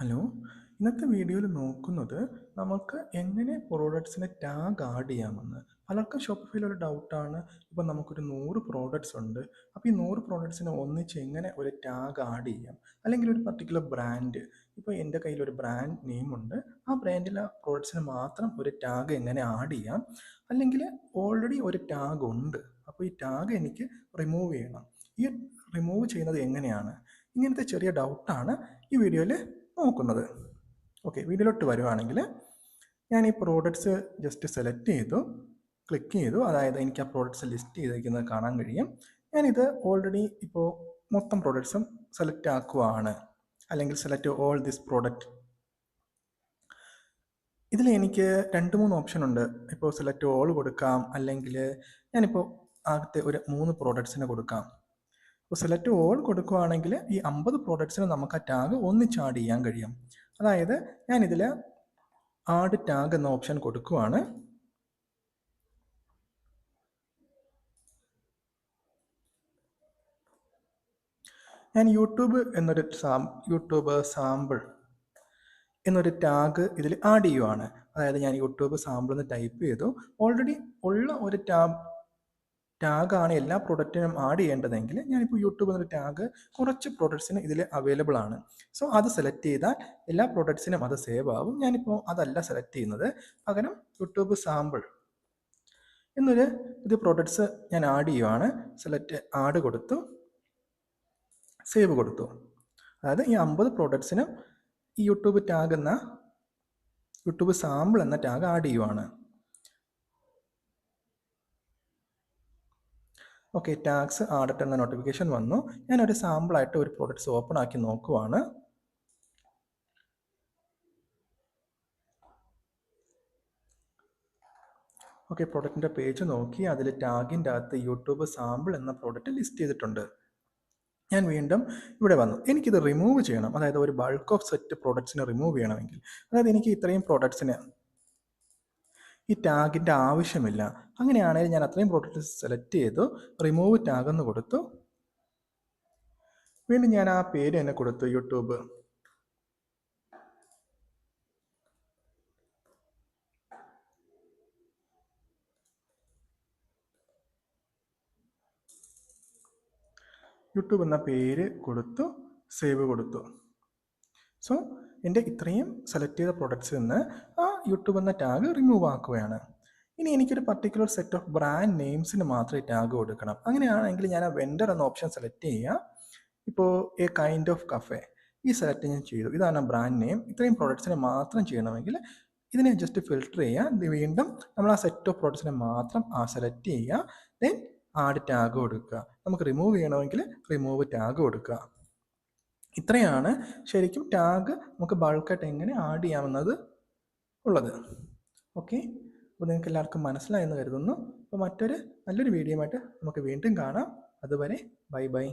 Hello, ഇന്നത്തെ വീഡിയോയിൽ നോക്കുന്നത് നമുക്ക് എങ്ങനെ പ്രോഡക്ട്സിനെ ടാഗ് ആഡ് ചെയ്യാമെന്ന്. പലർക്കും ഷോപ്പിഫൈയിൽ ഒരു ഡൗട്ടാണ്. ഇപ്പോൾ നമുക്കൊരു 100 പ്രോഡക്ട്സ് ഉണ്ട്. അപ്പോൾ ഈ 100 പ്രോഡക്ട്സിനെ ഒന്നിച്ച് എങ്ങനെ ഒരു ടാഗ് ആഡ് ചെയ്യാം, അല്ലെങ്കിൽ ഒരു പർട്ടിക്കുലർ ബ്രാൻഡ്. ഇപ്പോൾ എൻ്റെ കയ്യിൽ ഒരു ബ്രാൻഡ് നെയിം ഉണ്ട്. ആ ബ്രാൻഡിലെ പ്രോഡക്ട്സിന് മാത്രം ഒരു ടാഗ് എങ്ങനെ ആഡ് ചെയ്യാം, അല്ലെങ്കിൽ ഓൾറെഡി ഒരു ടാഗ് ഉണ്ട്, അപ്പോൾ ഈ ടാഗ് എനിക്ക് റിമൂവ് ചെയ്യണം. ഈ റിമൂവ് ചെയ്യുന്നത് എങ്ങനെയാണ്? ഇങ്ങനത്തെ ചെറിയ ഡൗട്ടാണ് ഈ വീഡിയോയിൽ നോക്കുന്നത്. ഓക്കെ, വീഡിയോയിലോട്ട് വരുവാണെങ്കിൽ ഞാൻ ഈ പ്രോഡക്ട്സ് ജസ്റ്റ് സെലക്ട് ചെയ്തു, ക്ലിക്ക് ചെയ്തു. അതായത് എനിക്ക് ആ പ്രോഡക്ട്സ് ലിസ്റ്റ് ചെയ്തിരിക്കുന്നത് കാണാൻ കഴിയും. ഞാനിത് ഓൾറെഡി ഇപ്പോൾ മൊത്തം പ്രോഡക്ട്സും സെലക്ട് ആക്കുവാണ്, അല്ലെങ്കിൽ സെലക്ട് ഓൾ ദിസ് പ്രോഡക്റ്റ്. ഇതിൽ എനിക്ക് 2-3 ഓപ്ഷൻ ഉണ്ട്. ഇപ്പോൾ സെലക്ട് ഓൾ കൊടുക്കാം, അല്ലെങ്കിൽ ഞാനിപ്പോൾ ആദ്യത്തെ ഒരു 3 പ്രോഡക്ട്സിന് കൊടുക്കാം. ഇപ്പോൾ സെലക്ട് ഓൾ കൊടുക്കുകയാണെങ്കിൽ ഈ 50 പ്രോഡക്ട്സിന് നമുക്ക് ആ ടാഗ് ഒന്നിച്ച് ആഡ് ചെയ്യാൻ കഴിയും. അതായത് ഞാനിതിൽ ആഡ് ടാഗ് എന്ന ഓപ്ഷൻ കൊടുക്കുവാണ്. ഞാൻ യൂട്യൂബ് സാമ്പിൾ എന്നൊരു ടാഗ് ഇതിൽ ആഡ് ചെയ്യുവാണ്. അതായത് ഞാൻ യൂട്യൂബ് സാമ്പിൾ എന്ന് ടൈപ്പ് ചെയ്തു. ഓൾറെഡി ഉള്ള ഒരു ടാഗാണ് എല്ലാ പ്രൊഡക്റ്റിനും ആഡ് ചെയ്യേണ്ടതെങ്കിൽ ഞാനിപ്പോൾ യൂട്യൂബ് എന്നൊരു ടാഗ് കുറച്ച് പ്രൊഡക്ട്സിന് ഇതിൽ അവൈലബിൾ ആണ്. സോ അത് സെലക്ട് ചെയ്താൽ എല്ലാ പ്രൊഡക്ട്സിനും അത് സേവ് ആവും. ഞാനിപ്പോൾ അതല്ല സെലക്ട് ചെയ്യുന്നത്, പകരം യൂട്യൂബ് സാമ്പിൾ ഇത് പ്രൊഡക്ട്സ് ഞാൻ ആഡ് ചെയ്യുവാണ്. സെലക്ട് ആഡ് കൊടുത്തു, സേവ് കൊടുത്തു. അതായത് ഈ 50 പ്രോഡക്ട്സിനും ഈ യൂട്യൂബ് സാമ്പിൾ എന്ന ടാഗ് ആഡ് ചെയ്യുവാണ്. ഓക്കെ, ടാഗ്സ് ആഡഡ് എന്ന നോട്ടിഫിക്കേഷൻ വന്നു. ഞാനൊരു സാമ്പിളായിട്ട് ഒരു പ്രോഡക്ട്സ് ഓപ്പൺ ആക്കി നോക്കുവാണ്. ഓക്കെ, പ്രോഡക്റ്റിൻ്റെ പേജ് നോക്കി അതിൽ ടാഗിൻ്റെ അകത്ത് യൂട്യൂബ് സാമ്പിൾ എന്ന പ്രോഡക്റ്റ് ലിസ്റ്റ് ചെയ്തിട്ടുണ്ട്. ഞാൻ വീണ്ടും ഇവിടെ വന്നു. എനിക്കിത് റിമൂവ് ചെയ്യണം. അതായത് ഒരു ബൾക്ക് ഓഫ് സെറ്റ് പ്രോഡക്ട്സിനെ റിമൂവ് ചെയ്യണമെങ്കിൽ, അതായത് എനിക്ക് ഇത്രയും പ്രോഡക്ട്സിന് ഈ ടാഗിൻ്റെ ആവശ്യമില്ല. അങ്ങനെയാണെങ്കിൽ ഞാൻ അത്രയും പ്രോഡക്റ്റ്സ് സെലക്ട് ചെയ്തു, റിമൂവ് ടാഗ് എന്ന് കൊടുത്തു. വീണ്ടും ഞാൻ ആ പേര് തന്നെ കൊടുത്തു, യൂട്യൂബ്. യൂട്യൂബ് എന്ന പേര് കൊടുത്തു, സേവ് കൊടുത്തു. സോ എൻ്റെ ഇത്രയും സെലക്ട് ചെയ്ത പ്രോഡക്ട്സിൽ നിന്ന് ആ യൂട്യൂബ് എന്ന ടാഗ് റിമൂവ് ആക്കുകയാണ്. ഇനി എനിക്കൊരു പർട്ടിക്കുലർ സെറ്റ് ഓഫ് ബ്രാൻഡ് നെയിംസിന് മാത്രമേ ടാഗ് കൊടുക്കണം. അങ്ങനെയാണെങ്കിൽ ഞാൻ ആ വെൻഡർ എന്ന ഓപ്ഷൻ സെലക്ട് ചെയ്യുക. ഇപ്പോൾ എ കൈൻഡ് ഓഫ് കഫേ ഈ സെലക്ട് ഞാൻ ചെയ്തു. ഇതാണ് ബ്രാൻഡ് നെയിം. ഇത്രയും പ്രോഡക്ട്സിനെ മാത്രം ചെയ്യണമെങ്കിൽ ഇതിനെ ജസ്റ്റ് ഫിൽട്ടർ ചെയ്യുക. വീണ്ടും നമ്മൾ ആ സെറ്റ് ഓഫ് പ്രോഡക്ട്സിനെ മാത്രം സെലക്ട് ചെയ്യുക. ദെൻ ആഡ് ടാഗ് കൊടുക്കുക. നമുക്ക് റിമൂവ് ചെയ്യണമെങ്കിൽ റിമൂവ് ടാഗ് കൊടുക്കുക. ഇത്രയാണ് ശരിക്കും ടാഗ് നമുക്ക് ബൾക്കായിട്ട് എങ്ങനെ ആഡ് ചെയ്യാമെന്നത് ഉള്ളത്. ഓക്കെ, അപ്പോൾ നിങ്ങൾക്ക് എല്ലാവർക്കും മനസ്സിലായെന്ന് കരുതുന്നു. അപ്പോൾ മറ്റൊരു നല്ലൊരു വീഡിയോ ആയിട്ട് നമുക്ക് വീണ്ടും കാണാം. അതുവരെ ബൈ ബൈ.